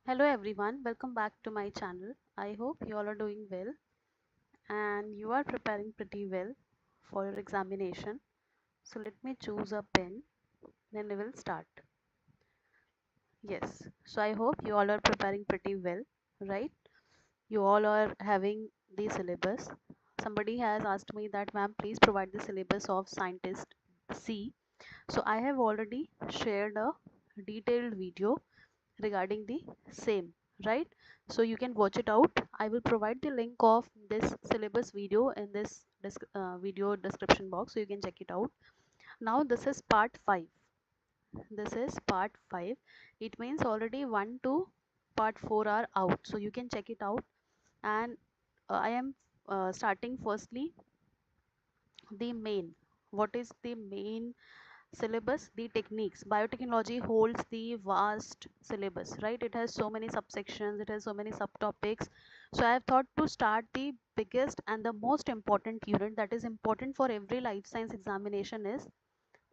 Hello everyone, welcome back to my channel. I hope you all are doing well and you are preparing pretty well for your examination. So let me choose a pen, then we will start. Yes, so I hope you all are preparing pretty well, right? You all are having the syllabus. Somebody has asked me that, ma'am, please provide the syllabus of Scientist C. So I have already shared a detailed video regarding the same, right? So you can watch it out. I will provide the link of this syllabus video in this video description box, so you can check it out. Now this is part 5. This is part 5. It means already 1 to part 4 are out, so you can check it out. And I am starting firstly the main. What is the main syllabus? The techniques. Biotechnology holds the vast syllabus, right? It has so many subsections, it has so many subtopics. So I have thought to start the biggest and the most important unit that is important for every life science examination is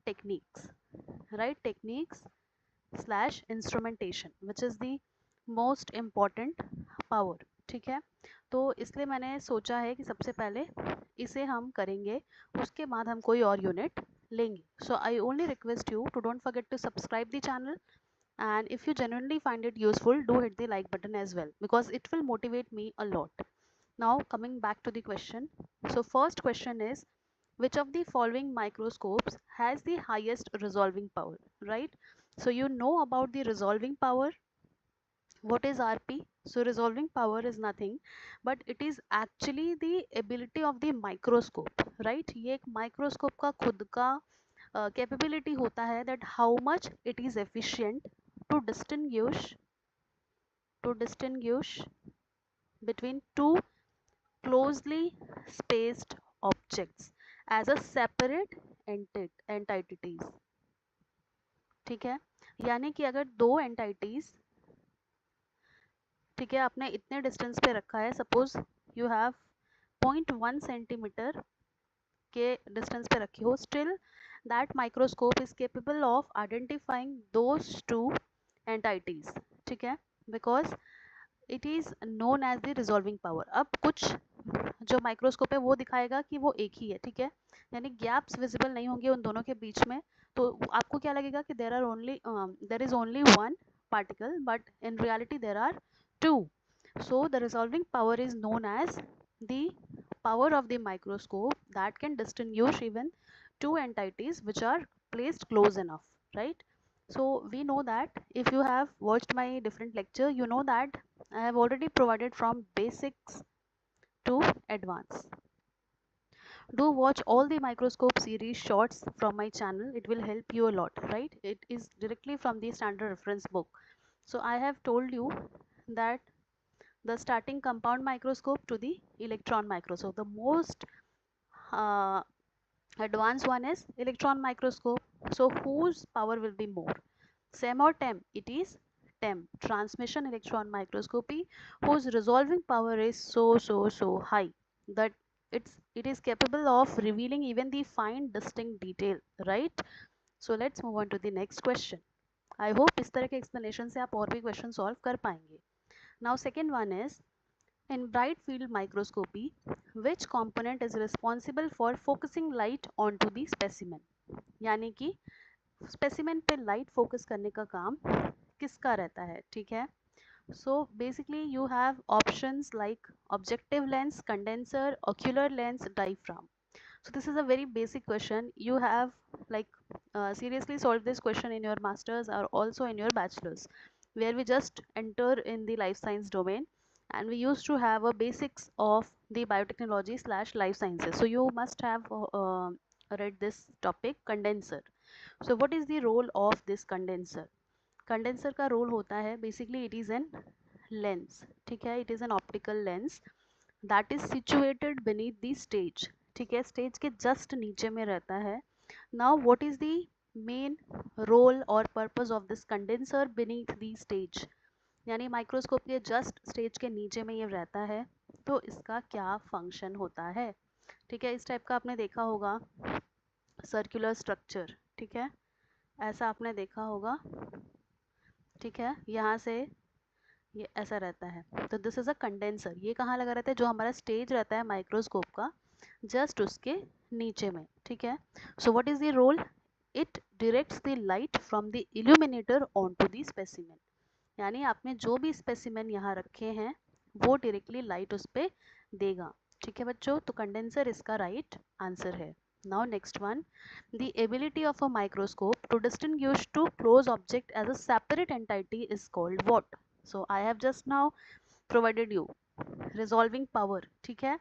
techniques, right? Techniques slash instrumentation, which is the most important power. ठीक है, तो इसलिए मैंने सोचा है कि सबसे पहले इसे हम करेंगे, उसके बाद हम कोई और यूनिट लेंगे. So I only request you to don't forget to subscribe the channel, and if you genuinely find it useful, do hit the like button as well, because it will motivate me a lot. Now coming back to the question. So first question is, which of the following microscopes has the highest resolving power, right? So you know about the resolving power. What is RP? So resolving power is nothing but it is actually the ability of the microscope, right? ये एक microscope का खुद का capability होता है, that how much it is efficient to distinguish between two closely spaced objects as a separate entities. ठीक है, यानी कि अगर दो एंटाइटीज, ठीक है, आपने इतने डिस्टेंस पे रखा है, सपोज यू हैव 0.1 सेंटीमीटर के डिस्टेंस पे रखी हो, still that microscope is capable of identifying those two entities. ठीक है, because it is known as the resolving power. अब कुछ जो माइक्रोस्कोप है वो दिखाएगा कि वो एक ही है, ठीक है, यानी गैप्स विजिबल नहीं होंगे उन दोनों के बीच में. तो आपको क्या लगेगा कि there is only one particle, but in reality there are two. So the resolving power is known as the power of the microscope that can distinguish even two entities which are placed close enough, right? So we know that if you have watched my different lecture, you know that I have already provided from basics to advanced. Do watch all the microscope series shorts from my channel. It will help you a lot, right? It is directly from the standard reference book. So I have told you that the starting compound microscope to the electron microscope, the most uh, advanced one is electron microscope. So whose power will be more, SEM or TEM? It is TEM, transmission electron microscopy, whose resolving power is so high that it is capable of revealing even the fine distinct detail, right? So let's move on to the next question. I hope इस तरह के explanation से आप और भी question solve कर पाएंगे. Now second one is, in bright field microscopy, which component is responsible for focusing light onto the specimen? यानी कि स्पेसिमेन पे लाइट फोकस करने का काम किसका रहता है, ठीक है? So basically you have options like objective lens, condenser, ocular lens, diaphragm. So this is a very basic question. You have like seriously solved this question in your masters or also in your bachelors, where we just enter in the life science domain and we used to have a basics of the biotechnology slash life sciences. So you must have read this topic, condenser. So what is the role of this condenser? Condenser का role होता है basically it is an lens, ठीक है, it is an optical lens that is situated beneath the stage, ठीक है, stage के just नीचे में रहता है. Now what is the main role और purpose of this condenser beneath the stage, यानी माइक्रोस्कोप के जस्ट स्टेज के नीचे में ये रहता है, तो इसका क्या फंक्शन होता है? ठीक है, इस टाइप का आपने देखा होगा सर्कुलर स्ट्रक्चर, ठीक है, ऐसा आपने देखा होगा, ठीक है, यहाँ से ये ऐसा रहता है। तो दिस इज अ कंडेंसर। ये कहाँ लगा रहता है? जो हमारा स्टेज रहता है माइक्रोस्कोप का जस्ट उसके नीचे में, ठीक है। So what is the role? It directs the light from the illuminator on to the specimen. यानी आपने जो भी स्पेसिमेन यहाँ रखे हैं वो डायरेक्टली लाइट उस पर देगा, ठीक है बच्चों। तो कंडेंसर इसका राइट आंसर है। Now next one, the ability of a microscope to distinguish two close object as a separate entity is called what? So I have just now provided you resolving power, ठीक है।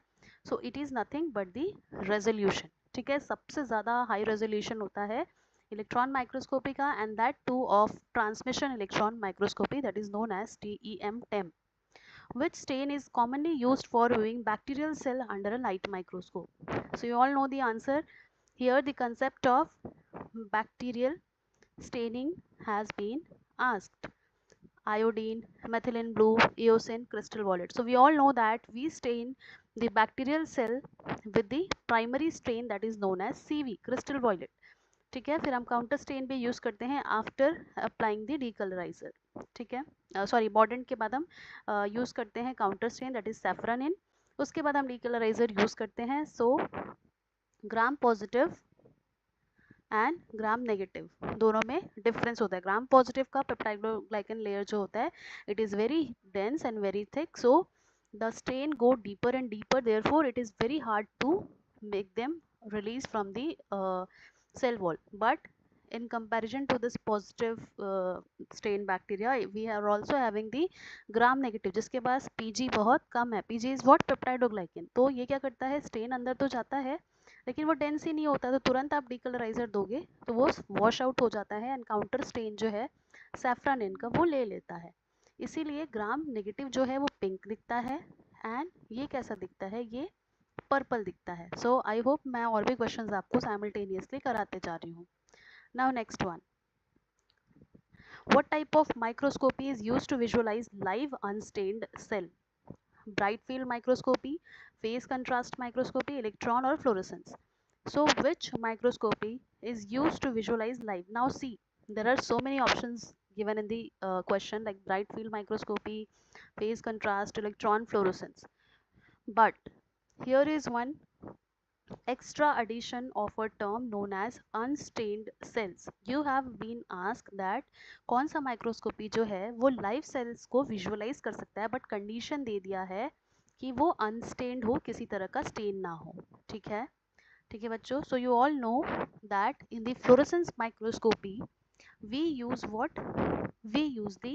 So it is nothing but the resolution, ठीक है। सबसे ज़्यादा high resolution होता है electron microscopy का, and that too of transmission electron microscopy, that is known as TEM. Which stain is commonly used for viewing bacterial cell under a light microscope? So you all know the answer. Here the concept of bacterial staining has been asked. Iodine, methylene blue, eosin, crystal violet. So we all know that we stain the bacterial cell with the primary stain that is known as CV, crystal violet. ठीक है। फिर हम counter stand भी use करते हैं after applying the डीकलराइजर, ठीक है। Sorry, modern के बाद हम यूज़ करते हैं counter stain that is saffron. उसके बाद हम डीकलराइजर यूज़ करते हैं। So gram positive and gram negative दोनों में डिफरेंस होता है। ग्राम पॉजिटिव का पेप्टाइडोग्लाइकन लेयर जो होता है it is very dense and very thick, so the stain go deeper and deeper, therefore it is very hard to make them release from the cell wall. But in comparison to this positive stain bacteria, we are also having the gram negative जिसके पास Pg बहुत कम है। Pg is what? Peptidoglycan. तो ये क्या करता है, stand अंदर तो जाता है लेकिन वो डेंस ही नहीं होता, तो तुरंत आप डीकलराइजर दोगे तो वो वॉश आउट हो जाता है, एंड काउंटर स्टेन जो है सैफ्रानिन का वो ले लेता है। इसीलिए ग्राम नेगेटिव जो है वो पिंक दिखता है, एंड ये कैसा दिखता है, ये पर्पल दिखता है। सो आई होप मैं और भी क्वेश्चंस आपको साइमल्टेनियसली कराते जा रही हूँ। Now next one, what type of microscopy is used to visualise live unstained cell? Bright field microscopy, phase contrast microscopy, electron or fluorescence? So which microscopy is used to visualize live? Now see, there are so many options given in the question, like bright field microscopy, phase contrast, electron, fluorescence. But here is one extra addition of a term known as unstained cells. You have been asked that कौन सा microscopy जो है वो live sales को visualise कर सकता है, but condition दे दिया है कि वो अनस्टेन्ड हो, किसी तरह का स्टेन ना हो, ठीक है। ठीक है बच्चों, so you all know that in the fluorescence microscopy we use what? We use the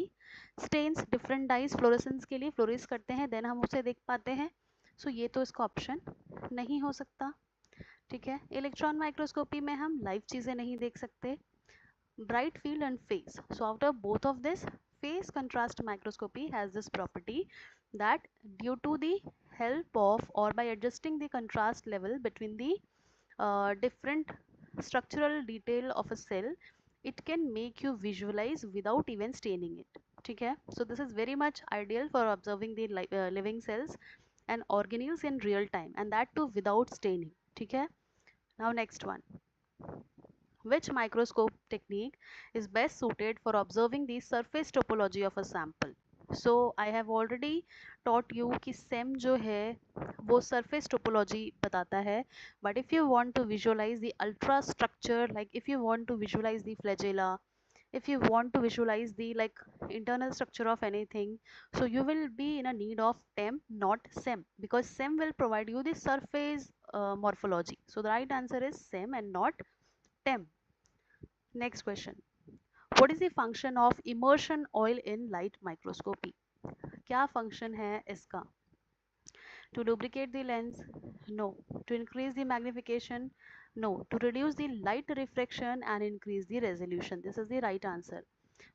stains, different dyes fluorescence के लिए फ्लोरेस करते हैं, देन हम उसे देख पाते हैं। सो ये तो इसका ऑप्शन नहीं हो सकता, ठीक है। इलेक्ट्रॉन माइक्रोस्कोपी में हम लाइव चीज़ें नहीं देख सकते। Bright field and face, so out of both of this, phase contrast microscopy has this property that due to the help of or by adjusting the contrast level between the different structural detail of a cell, it can make you visualize without even staining it, ठीक है। So this is very much ideal for observing the living cells and organelles in real time, and that too without staining, ठीक है। Now next one, which microscope technique is best suited for observing the surface topology of a sample? So I have already taught you कि SEM जो है वो surface topology बताता है, but if you want to visualize the ultra structure, like if you want to visualize the flagella, if you want to visualize the like internal structure of anything, so you will be in a need of TEM, not SEM, because SEM will provide you the surface morphology. So the right answer is SEM and not TEM. Next question, what is the function of immersion oil in light microscopy? क्या function है इसका? To lubricate the lens? No. To increase the magnification? No. To reduce the light refraction and increase the resolution? This is the right answer.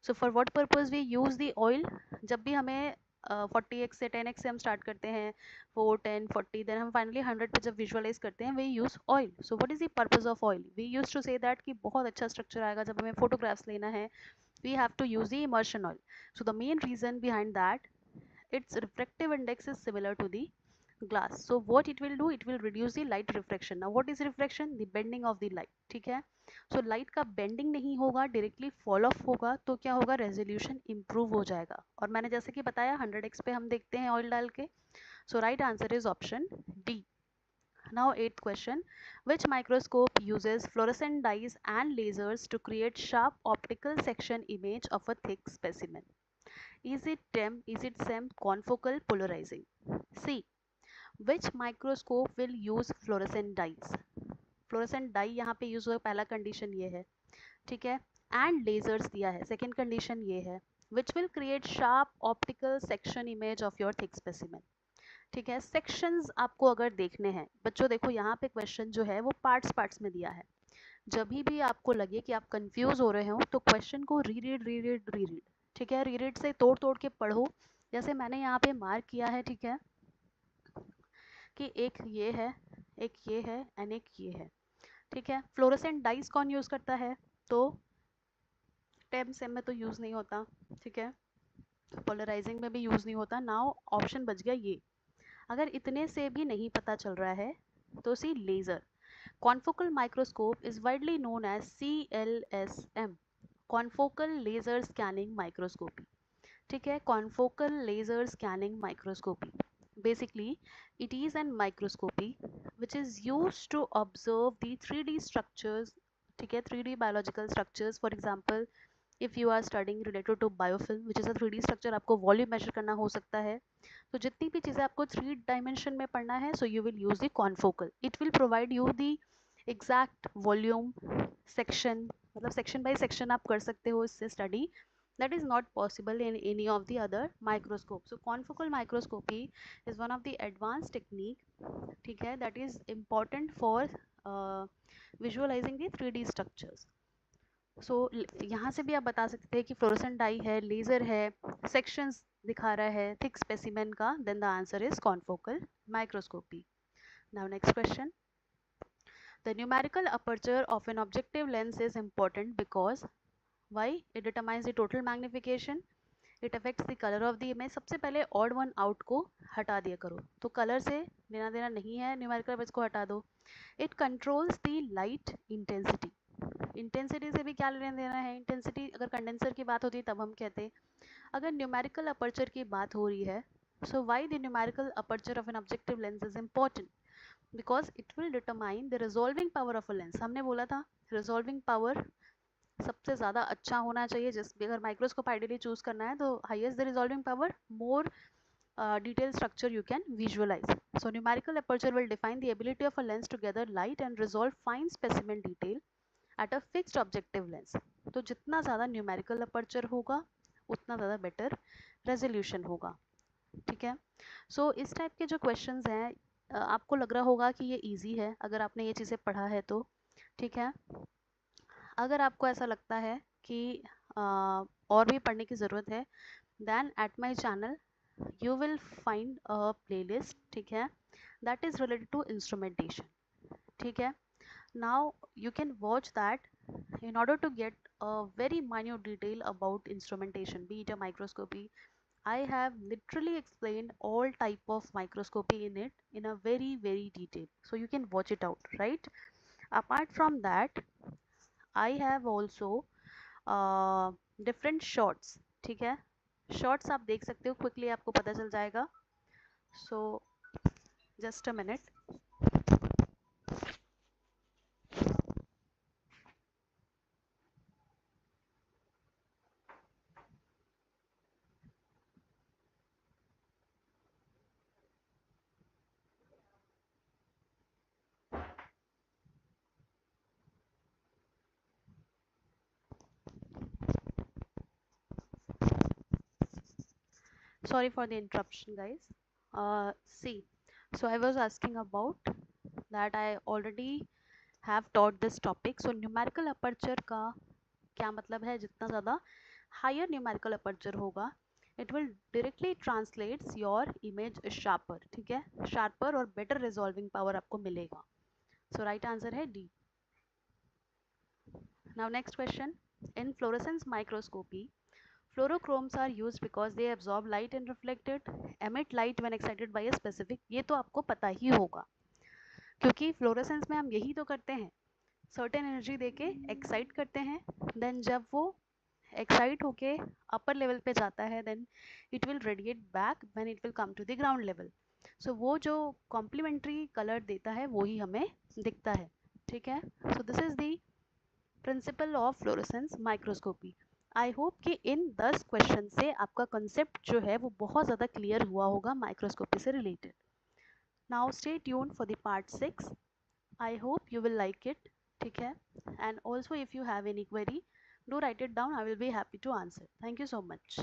So for what purpose we use the oil? जब भी हमें 40x से 10x से हम start करते हैं, 4 10 40, then हम finally 100 पे जब विजुअलाइज करते हैं, we use oil. So what is the purpose of oil? We use to say that कि बहुत अच्छा स्ट्रक्चर आएगा जब हमें फोटोग्राफ्स लेना है, we have to use the immersion oil. So the main reason behind that, its refractive index is similar to the glass. So what it will do, it will reduce the light refraction. Now what is refraction? The bending of the light. ठीक है, so light का bending नहीं होगा, directly fall off होगा, तो क्या होगा, resolution improve हो जाएगा. और मैंने जैसे कि बताया 100x पे हम देखते हैं oil डाल के. So right answer is option D. Now eighth question, which microscope uses fluorescent dyes and lasers to create sharp optical section image of a thick specimen? Is it TEM, is it SEM, confocal, polarizing? C. Which microscope will use fluorescent dyes? Fluorescent dye यहाँ पे use हुआ, पहला condition ये है, ठीक है, and ledgers दिया है, सेकेंड कंडीशन ये है, which will create sharp optical section image of your thick specimen. ठीक है, सेक्शंस आपको अगर देखने हैं बच्चों, देखो यहाँ पे क्वेश्चन जो है वो पार्ट्स पार्ट्स में दिया है. जब भी आपको लगे कि आप कंफ्यूज हो रहे हो तो क्वेश्चन को रीरीड रीरीड रीरीड, ठीक है, रीरीड से तोड़ तोड़ के पढ़ो. जैसे मैंने यहाँ पे मार्क किया है, ठीक है, कि एक ये है, एक ये है एंड एक ये है. ठीक है, फ्लोरेसेंट डाइस कौन यूज करता है? तो टेम सेम में तो यूज नहीं होता, ठीक है, पोलराइजिंग में भी यूज नहीं होता. नाउ ऑप्शन बच गया ये. अगर इतने से भी नहीं पता चल रहा है तो see laser. Confocal microscope is widely known as CLSM, confocal laser scanning microscopy. ठीक है, confocal laser scanning microscopy. Basically, it is an microscopy which is used to observe the 3D structures, ठीक है, 3D biological structures. For example, if you are studying related to biofilm, which is a 3D structure, आपको volume major करना हो सकता है. तो जितनी भी चीज़ें आपको 3 डायमेंशन में पढ़ना है, so you will use the confocal. It will provide you the exact volume section, मतलब section by section आप कर सकते हो इससे study. That is not possible in any of the other microscope. So confocal microscopy is one of the advanced technique, ठीक है, that is important for visualizing the 3D structures. So यहाँ से भी आप बता सकते हैं कि फ्लोरेसेंट डाई है, लेजर है, sections दिखा रहा है thick specimen का, then the answer is confocal microscopy. Now next question. The numerical aperture of an objective lens is important because why? It determines the total magnification, it affects the color of the image. सबसे पहले odd one out को हटा दिया करो, तो colour से लेना देना नहीं है, न्यूमेरिकल अपर्चर को हटा दो. It controls the light intensity. Intensity से भी क्या लेना देना है, इंटेंसिटी अगर कंडेंसर की बात होती तब हम कहते. अगर न्यूमेरिकल अपर्चर की बात हो रही है, so why the numerical aperture of an objective lens is important? Because it will determine the resolving power of a lens. हमने बोला था resolving power सबसे ज़्यादा अच्छा होना चाहिए. जिस अगर माइक्रोस्कोप आइडियली चूज करना है तो highest the resolving power, more detailed structure you can visualize. So numerical aperture will define the ability of a lens to gather light and resolve fine specimen detail at a fixed objective lens. तो जितना ज़्यादा numerical aperture होगा उतना ज़्यादा better resolution होगा. ठीक है, so इस टाइप के जो questions हैं आपको लग रहा होगा कि ये easy है अगर आपने ये चीज़ें पढ़ा है तो. ठीक है, अगर आपको ऐसा लगता है कि और भी पढ़ने की ज़रूरत है, then at my channel you will find a playlist, ठीक है, that is related to instrumentation. ठीक है, now you can watch that in order to get a very minute detail about instrumentation, be it a microscopy. I have literally explained all type of microscopy in it in a very detail, so you can watch it out, right? Apart from that, I have also different shorts. ठीक है, shorts आप देख सकते हो, quickly आपको पता चल जाएगा. So just a minute. Sorry for the interruption, guys. See, so I was asking about that I already have taught this topic. So numerical aperture का क्या मतलब है? जितना ज़्यादा higher numerical aperture होगा, it will directly translates your image sharper. ठीक है, sharper और better resolving power आपको मिलेगा. So right answer है D. Now next question. In fluorescence microscopy, Fluorochromes are used because they absorb light and reflect it, emit light when excited by a specific, ये तो आपको पता ही होगा क्योंकि फ्लोरेसेंस में हम यही तो करते हैं, सर्टेन एनर्जी देके एक्साइट करते हैं, देन जब वो एक्साइट होके अपर लेवल पे जाता है then it will radiate back when it will come to the ground level. So वो जो कॉम्प्लीमेंट्री कलर देता है वो ही हमें दिखता है. ठीक है, so this is the principle of fluorescence microscopy. I hope कि इन 10 क्वेश्चन से आपका कंसेप्ट जो है वो बहुत ज़्यादा क्लियर हुआ होगा माइक्रोस्कोपी से related. Now stay tuned for the part 6. I hope you will like it. ठीक है, and also if you have any query, do write it down. I will be happy to answer. Thank you so much.